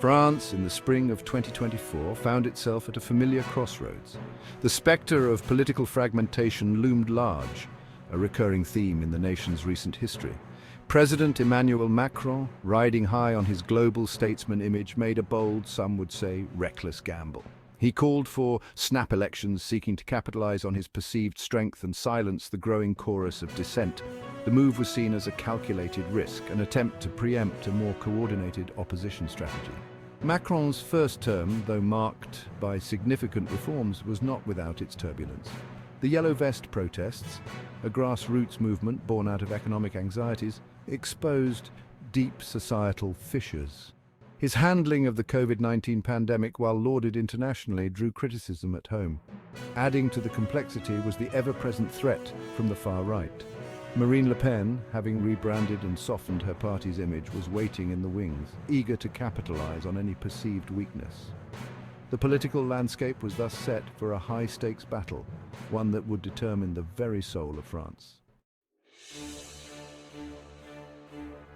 France, in the spring of 2024, found itself at a familiar crossroads. The spectre of political fragmentation loomed large, a recurring theme in the nation's recent history. President Emmanuel Macron, riding high on his global statesman image, made a bold, some would say reckless gamble. He called for snap elections, seeking to capitalize on his perceived strength and silence the growing chorus of dissent. The move was seen as a calculated risk, an attempt to preempt a more coordinated opposition strategy. Macron's first term, though marked by significant reforms, was not without its turbulence. The Yellow Vest protests, a grassroots movement born out of economic anxieties, exposed deep societal fissures. His handling of the COVID-19 pandemic, while lauded internationally, drew criticism at home. Adding to the complexity was the ever-present threat from the far right. Marine Le Pen, having rebranded and softened her party's image, was waiting in the wings, eager to capitalize on any perceived weakness. The political landscape was thus set for a high-stakes battle, one that would determine the very soul of France.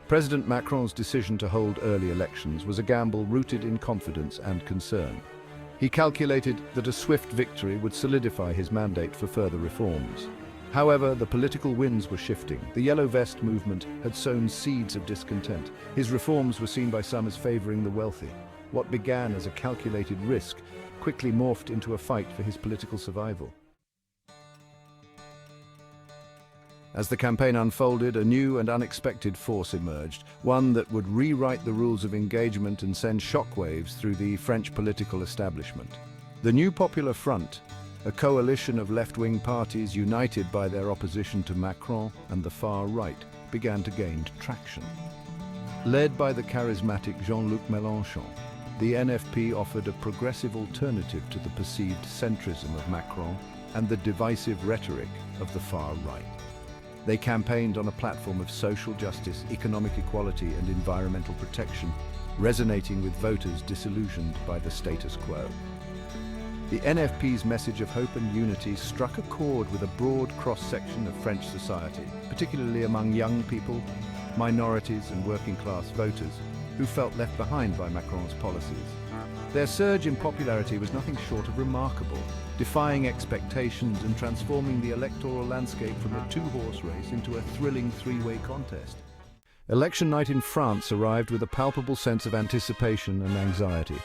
President Macron's decision to hold early elections was a gamble rooted in confidence and concern. He calculated that a swift victory would solidify his mandate for further reforms. However, the political winds were shifting. The Yellow Vest movement had sown seeds of discontent. His reforms were seen by some as favoring the wealthy. What began as a calculated risk quickly morphed into a fight for his political survival. As the campaign unfolded, a new and unexpected force emerged, one that would rewrite the rules of engagement and send shockwaves through the French political establishment. The New Popular Front, a coalition of left-wing parties united by their opposition to Macron and the far right, began to gain traction. Led by the charismatic Jean-Luc Mélenchon, the NFP offered a progressive alternative to the perceived centrism of Macron and the divisive rhetoric of the far right. They campaigned on a platform of social justice, economic equality and environmental protection, resonating with voters disillusioned by the status quo. The NFP's message of hope and unity struck a chord with a broad cross-section of French society, particularly among young people, minorities and working-class voters, who felt left behind by Macron's policies. Their surge in popularity was nothing short of remarkable, defying expectations and transforming the electoral landscape from a two-horse race into a thrilling three-way contest. Election night in France arrived with a palpable sense of anticipation and anxiety.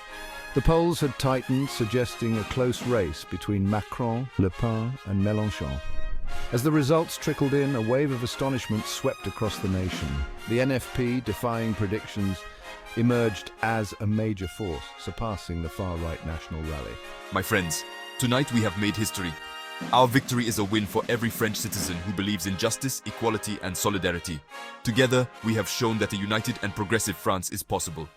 The polls had tightened, suggesting a close race between Macron, Le Pen and Mélenchon. As the results trickled in, a wave of astonishment swept across the nation. The NFP, defying predictions, emerged as a major force, surpassing the far-right National Rally. My friends, tonight we have made history. Our victory is a win for every French citizen who believes in justice, equality and solidarity. Together, we have shown that a united and progressive France is possible.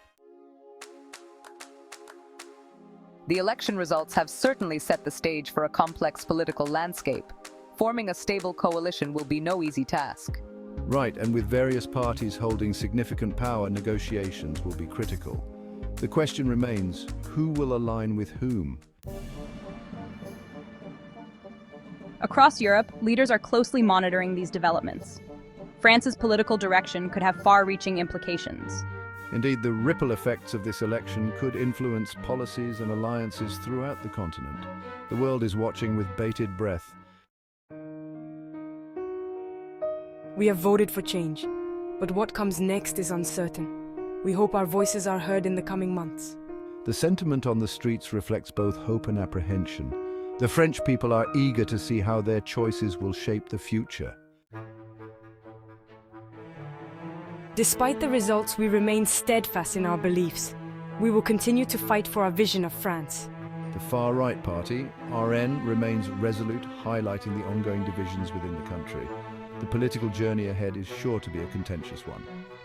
The election results have certainly set the stage for a complex political landscape. Forming a stable coalition will be no easy task. Right, and with various parties holding significant power, negotiations will be critical. The question remains, who will align with whom? Across Europe, leaders are closely monitoring these developments. France's political direction could have far-reaching implications. Indeed, the ripple effects of this election could influence policies and alliances throughout the continent. The world is watching with bated breath. We have voted for change, but what comes next is uncertain. We hope our voices are heard in the coming months. The sentiment on the streets reflects both hope and apprehension. The French people are eager to see how their choices will shape the future. Despite the results, we remain steadfast in our beliefs. We will continue to fight for our vision of France. The far-right party, RN, remains resolute, highlighting the ongoing divisions within the country. The political journey ahead is sure to be a contentious one.